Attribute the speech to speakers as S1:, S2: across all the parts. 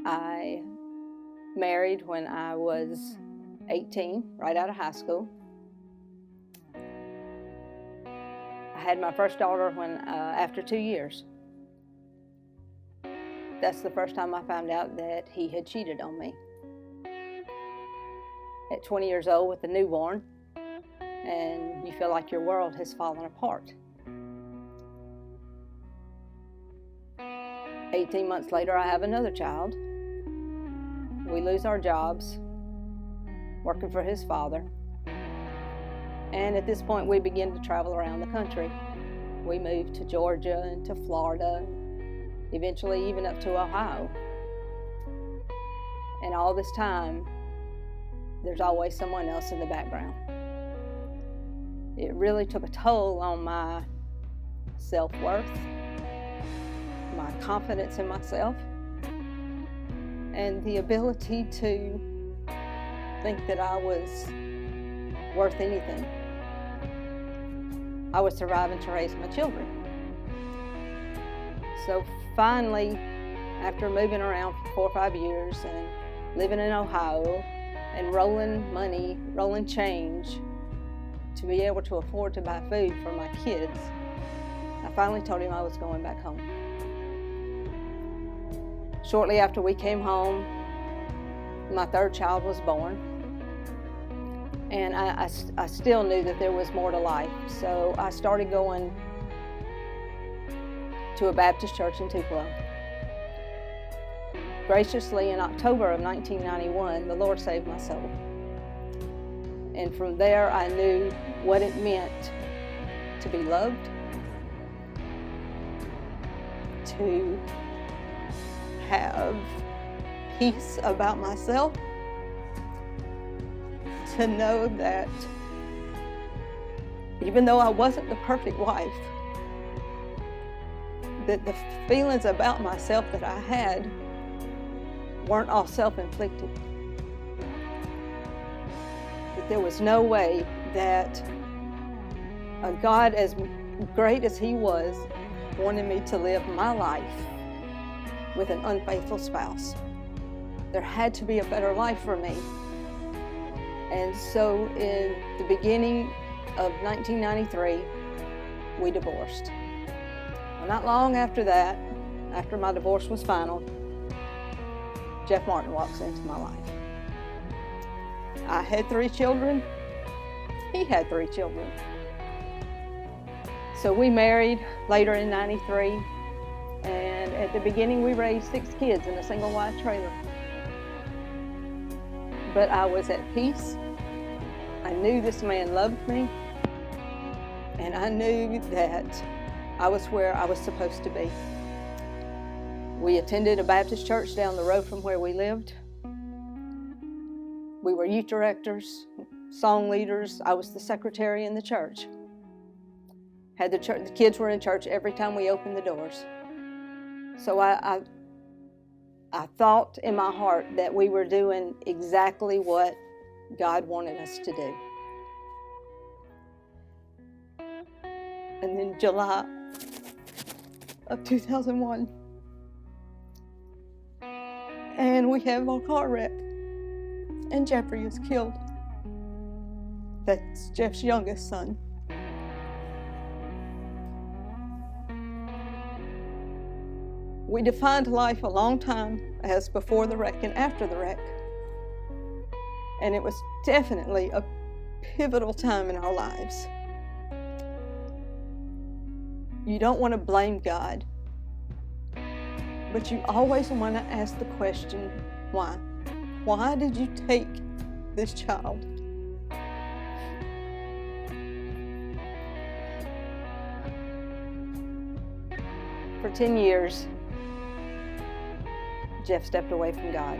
S1: I married when I was 18, right out of high school. I had my first daughter after 2 years. That's the first time I found out that he had cheated on me. At 20 years old with a newborn, and you feel like your world has fallen apart. 18 months later, I have another child. We lose our jobs, working for his father. And at this point, we begin to travel around the country. We moved to Georgia and to Florida, eventually even up to Ohio. And all this time, there's always someone else in the background. It really took a toll on my self-worth, my confidence in myself, and the ability to think that I was worth anything. I was surviving to raise my children. So finally, after moving around for 4 or 5 years and living in Ohio and rolling change to be able to afford to buy food for my kids, I finally told him I was going back home. Shortly after we came home, my third child was born. And I still knew that there was more to life. So I started going to a Baptist church in Tupelo. Graciously, in October of 1991, the Lord saved my soul. And from there, I knew what it meant to be loved, to have peace about myself, to know that even though I wasn't the perfect wife, that the feelings about myself that I had weren't all self-inflicted. That there was no way that a God as great as He was wanted me to live my life with an unfaithful spouse. There had to be a better life for me. And so in the beginning of 1993, we divorced. Well, not long after that, after my divorce was final, Jeff Martin walks into my life. I had 3 children. He had 3 children. So we married later in 93, and at the beginning we raised 6 kids in a single wide trailer. But I was at peace. I knew this man loved me, and I knew that I was where I was supposed to be. We attended a Baptist church down the road from where we lived. We were youth directors, song leaders. I was the secretary in the church. The kids were in church every time we opened the doors. So I thought in my heart that we were doing exactly what God wanted us to do. And then July of 2001, and we have a car wreck, and Jeffrey is killed. That's Jeff's youngest son. We defined life a long time as before the wreck and after the wreck. And it was definitely a pivotal time in our lives. You don't want to blame God, but you always want to ask the question, why? Why did you take this child? For 10 years, Jeff stepped away from God.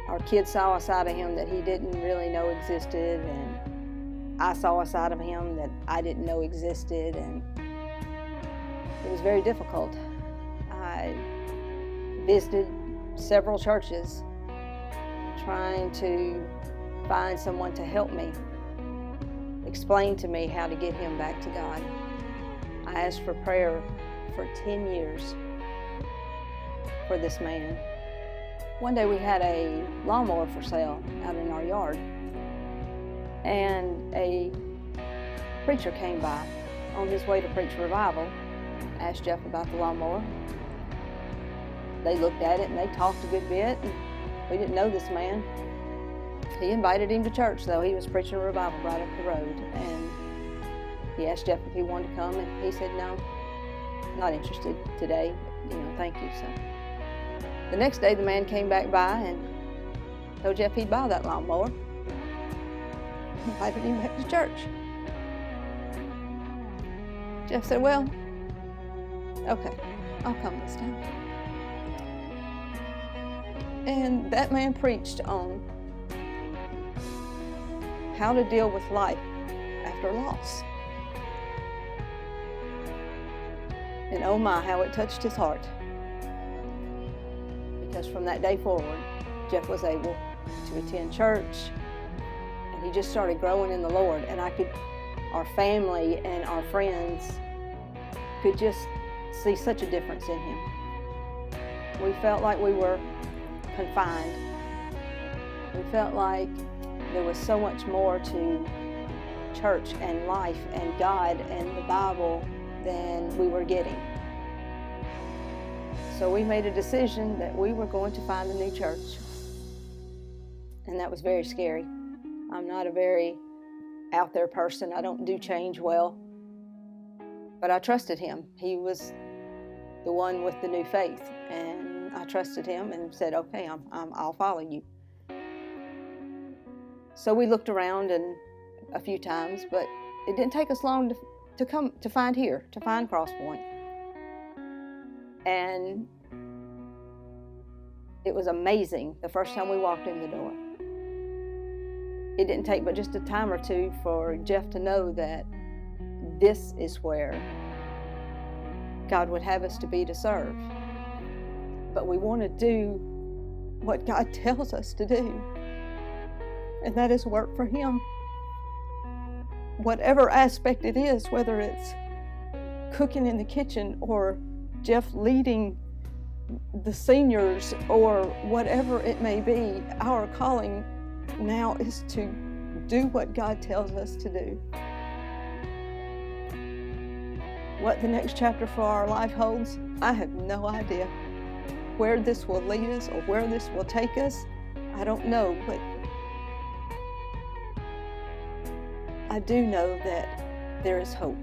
S1: Our kids saw a side of him that he didn't really know existed, and I saw a side of him that I didn't know existed, and it was very difficult. I visited several churches trying to find someone to help me, explain to me how to get him back to God. I asked for prayer for 10 years. for this man. One day we had a lawnmower for sale out in our yard, and a preacher came by on his way to preach revival, asked Jeff about the lawnmower. They looked at it and they talked a good bit. And we didn't know this man. He invited him to church, though. He was preaching a revival right up the road, and he asked Jeff if he wanted to come, and he said, "No, not interested today, thank you." So the next day the man came back by and told Jeff he'd buy that lawnmower. Invited him back to church. Jeff said, "Well, okay, I'll come this time." And that man preached on how to deal with life after loss. And oh my, how it touched his heart. Because from that day forward, Jeff was able to attend church, and he just started growing in the Lord. And our family and our friends could just see such a difference in him. We felt like we were confined. We felt like there was so much more to church and life and God and the Bible than we were getting. So we made a decision that we were going to find a new church. And that was very scary. I'm not a very out there person. I don't do change well. But I trusted him. He was the one with the new faith. And I trusted him and said, "Okay, I'll follow you." So we looked around and a few times, but it didn't take us long to find Cross Point. And it was amazing the first time we walked in the door. It didn't take but just a time or two for Jeff to know that this is where God would have us to be to serve. But we want to do what God tells us to do, and that is work for Him. Whatever aspect it is, whether it's cooking in the kitchen or Jeff leading the seniors or whatever it may be, our calling now is to do what God tells us to do. What the next chapter for our life holds, I have no idea. Where this will lead us or where this will take us, I don't know, but I do know that there is hope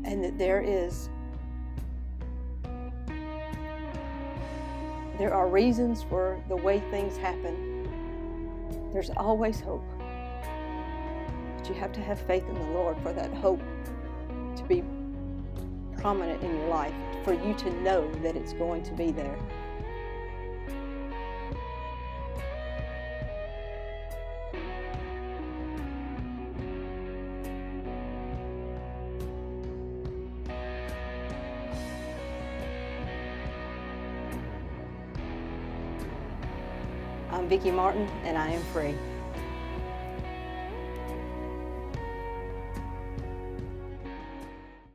S1: and that there are reasons for the way things happen. There's always hope. But you have to have faith in the Lord for that hope to be prominent in your life, for you to know that it's going to be there. I'm Vicki Martin, and I am free.